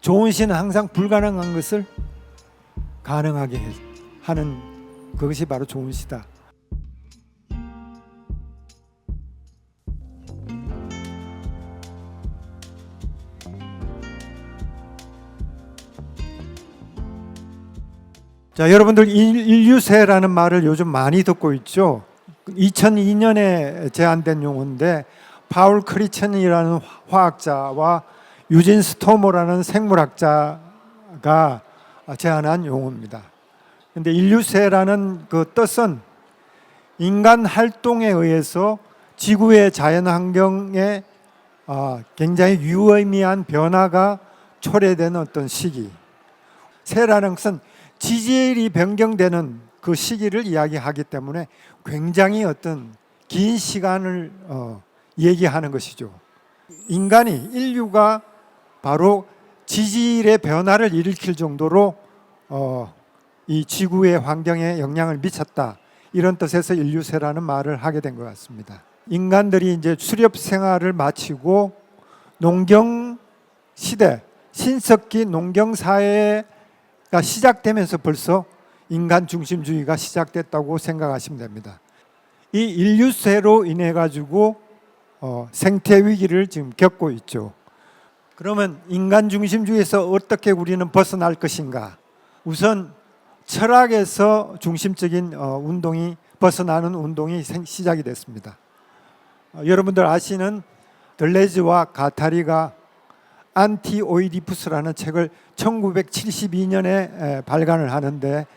좋은 시는 항상 불가능한 것을 가능하게 하는 그것이 바로 좋은 시다. 자, 여러분들 인류세라는 말을 요즘 많이 듣고 있죠. 2002년에 제안된 용어인데 파울 크리천이라는 화학자와 유진 스토모라는 생물학자가 제안한 용어입니다. 그런데 인류세라는 그 뜻은 인간 활동에 의해서 지구의 자연 환경에 굉장히 유의미한 변화가 초래되는 어떤 시기. 세라는 것은 지지율이 변경되는 그 시기를 이야기하기 때문에 굉장히 어떤 긴 시간을 얘기하는 것이죠. 인류가 바로 지질의 변화를 일으킬 정도로 이 지구의 환경에 영향을 미쳤다. 이런 뜻에서 인류세라는 말을 하게 된 것 같습니다. 인간들이 이제 수렵 생활을 마치고 농경 시대, 신석기 농경 사회가 시작되면서 벌써 인간 중심주의가 시작됐다고 생각하시면 됩니다. 이 인류세로 인해 가지고 생태 위기를 지금 겪고 있죠. 그러면 인간 중심주의에서 어떻게 우리는 벗어날 것인가? 우선 철학에서 중심적인 운동이 벗어나는 운동이 시작이 됐습니다. 여러분들 아시는 들레즈와 가타리가 안티오이디푸스라는 책을 1972년에 발간을 하는데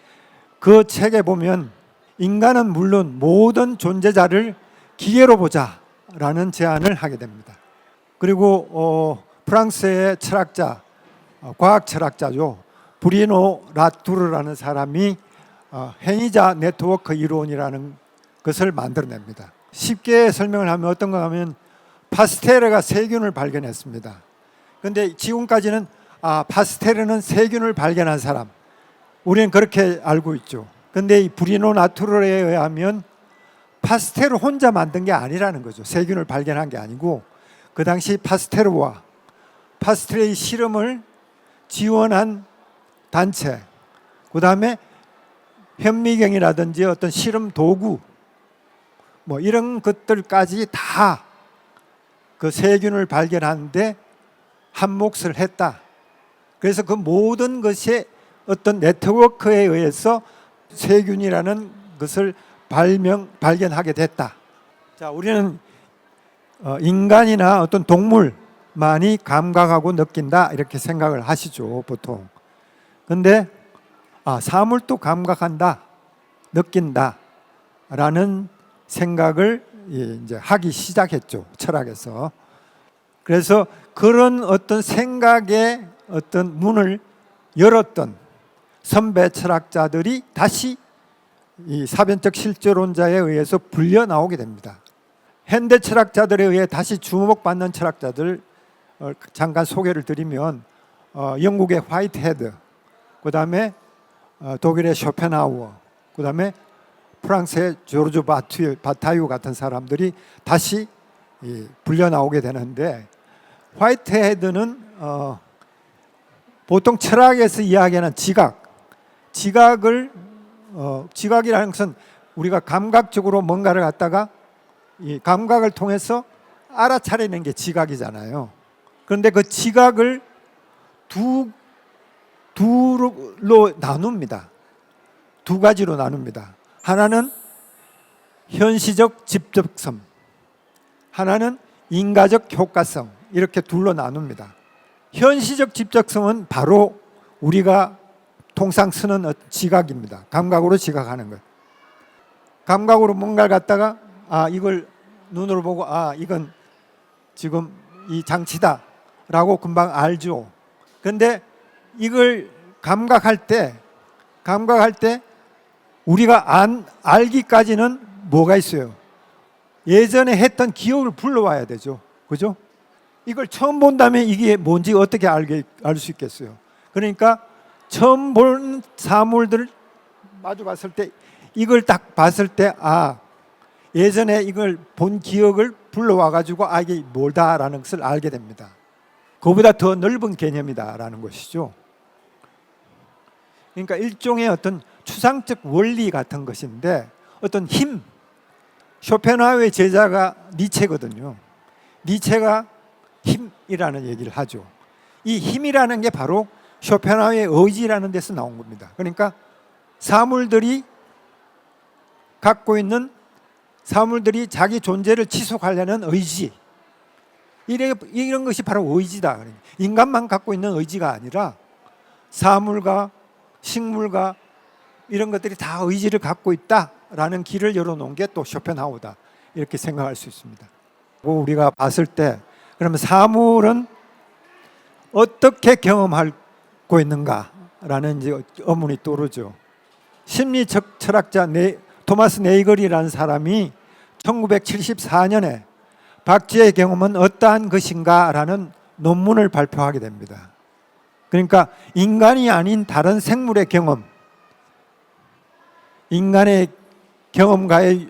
그 책에 보면 인간은 물론 모든 존재자를 기계로 보자라는 제안을 하게 됩니다. 그리고 프랑스의 철학자, 과학 철학자죠. 브리노 라투르라는 사람이 행위자 네트워크 이론이라는 것을 만들어냅니다. 쉽게 설명을 하면 어떤가 하면 파스텔레가 세균을 발견했습니다. 그런데 지금까지는 파스텔레는 세균을 발견한 사람, 우리는 그렇게 알고 있죠. 그런데 이 브리노 라투르에 의하면 파스텔을 혼자 만든 게 아니라는 거죠. 세균을 발견한 게 아니고 그 당시 파스텔레와 파스텔레의 실험을 지원한 단체, 그 다음에 현미경이라든지 어떤 실험 도구, 뭐 이런 것들까지 다 그 세균을 발견하는데 한 몫을 했다. 그래서 그 모든 것이 어떤 네트워크에 의해서 세균이라는 것을 발견하게 됐다. 자, 우리는 인간이나 어떤 동물만이 감각하고 느낀다 이렇게 생각을 하시죠, 보통. 근데 사물도 감각한다, 느낀다라는 생각을 이제 하기 시작했죠, 철학에서. 그래서 그런 어떤 생각의 어떤 문을 열었던 선배 철학자들이 다시 이 사변적 실존론자에 의해서 불려 나오게 됩니다. 현대 철학자들에 의해 다시 주목받는 철학자들 잠깐 소개를 드리면 영국의 화이트헤드, 그 다음에 독일의 쇼펜하우어, 그 다음에 프랑스의 조르주 바타유 같은 사람들이 다시 불려 나오게 되는데, 화이트헤드는 보통 철학에서 이야기하는 지각이라는 것은 우리가 감각적으로 뭔가를 갖다가 이 감각을 통해서 알아차리는 게 지각이잖아요. 그런데 그 지각을 두로 나눕니다. 두 가지로 나눕니다. 하나는 현시적 직접성, 하나는 인과적 효과성, 이렇게 둘로 나눕니다. 현시적 직접성은 바로 우리가 통상 쓰는 지각입니다. 감각으로 지각하는 것. 감각으로 뭔가를 갖다가 이걸 눈으로 보고 이건 지금 이 장치다라고 금방 알죠. 그런데 이걸 감각할 때 우리가 알기까지는 뭐가 있어요? 예전에 했던 기억을 불러와야 되죠. 그죠? 이걸 처음 본다면 이게 뭔지 어떻게 알 수 있겠어요? 그러니까 처음 본 사물들을 마주 봤을 때 이걸 딱 봤을 때 예전에 이걸 본 기억을 불러와 가지고 이게 뭐다라는 것을 알게 됩니다. 그보다 더 넓은 개념이다라는 것이죠. 그러니까 일종의 어떤 추상적 원리 같은 것인데 어떤 힘, 쇼펜하우의 제자가 니체거든요. 니체가 힘이라는 얘기를 하죠. 이 힘이라는 게 바로 쇼펜하우의 의지라는 데서 나온 겁니다. 그러니까 사물들이 갖고 있는 사물들이 자기 존재를 지속하려는 의지, 이런 것이 바로 의지다. 인간만 갖고 있는 의지가 아니라 사물과 식물과 이런 것들이 다 의지를 갖고 있다라는 길을 열어놓은 게 또 쇼펜하우다, 이렇게 생각할 수 있습니다. 우리가 봤을 때 그러면 사물은 어떻게 경험하고 있는가라는 이제 의문이 떠오르죠. 심리적 철학자 토마스 네이걸이라는 사람이 1974년에 박쥐의 경험은 어떠한 것인가라는 논문을 발표하게 됩니다. 그러니까 인간이 아닌 다른 생물의 경험, 인간의 경험과의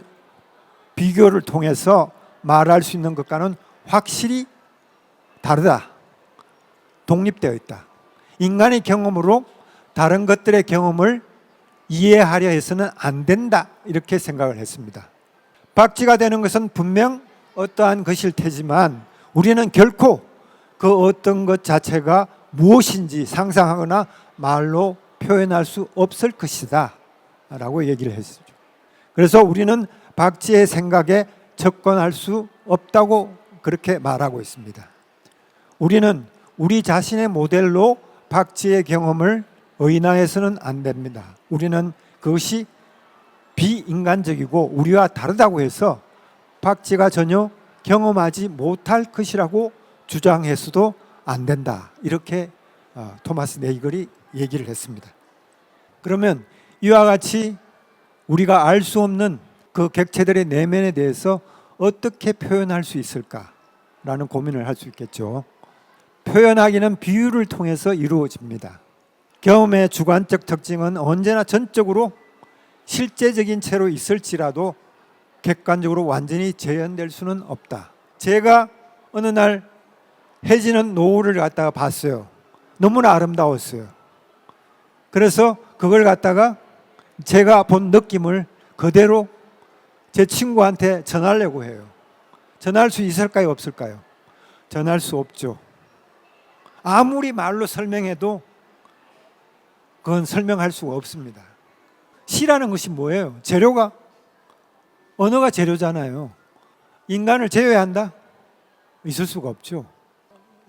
비교를 통해서 말할 수 있는 것과는 확실히 다르다, 독립되어 있다. 인간의 경험으로 다른 것들의 경험을 이해하려 해서는 안 된다, 이렇게 생각을 했습니다. 박쥐가 되는 것은 분명 어떠한 것일 테지만 우리는 결코 그 어떤 것 자체가 무엇인지 상상하거나 말로 표현할 수 없을 것이다 라고 얘기를 했죠. 그래서 우리는 박쥐의 생각에 접근할 수 없다고 그렇게 말하고 있습니다. 우리는 우리 자신의 모델로 박쥐의 경험을 의인화해서는 안 됩니다. 우리는 그것이 비인간적이고 우리와 다르다고 해서 박쥐가 전혀 경험하지 못할 것이라고 주장해서도 안 된다, 이렇게 토마스 네이걸이 얘기를 했습니다. 그러면 이와 같이 우리가 알 수 없는 그 객체들의 내면에 대해서 어떻게 표현할 수 있을까라는 고민을 할 수 있겠죠. 표현하기는 비유를 통해서 이루어집니다. 경험의 주관적 특징은 언제나 전적으로 실제적인 채로 있을지라도 객관적으로 완전히 재현될 수는 없다. 제가 어느 날 해지는 노을을 갖다가 봤어요. 너무나 아름다웠어요. 그래서 그걸 갖다가 제가 본 느낌을 그대로 제 친구한테 전하려고 해요. 전할 수 있을까요, 없을까요? 전할 수 없죠. 아무리 말로 설명해도 그건 설명할 수가 없습니다. 시라는 것이 뭐예요? 재료가, 언어가 재료잖아요. 인간을 제외한다? 있을 수가 없죠.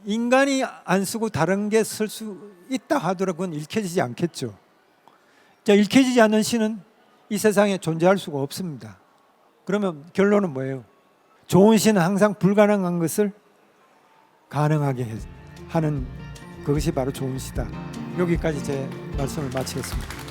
인간이 안 쓰고 다른 게 쓸 수 있다 하더라도 그건 읽혀지지 않겠죠. 자, 읽혀지지 않는 시는 이 세상에 존재할 수가 없습니다. 그러면 결론은 뭐예요? 좋은 시는 항상 불가능한 것을 가능하게 하는 그것이 바로 좋은 시다. 여기까지 제 말씀을 마치겠습니다.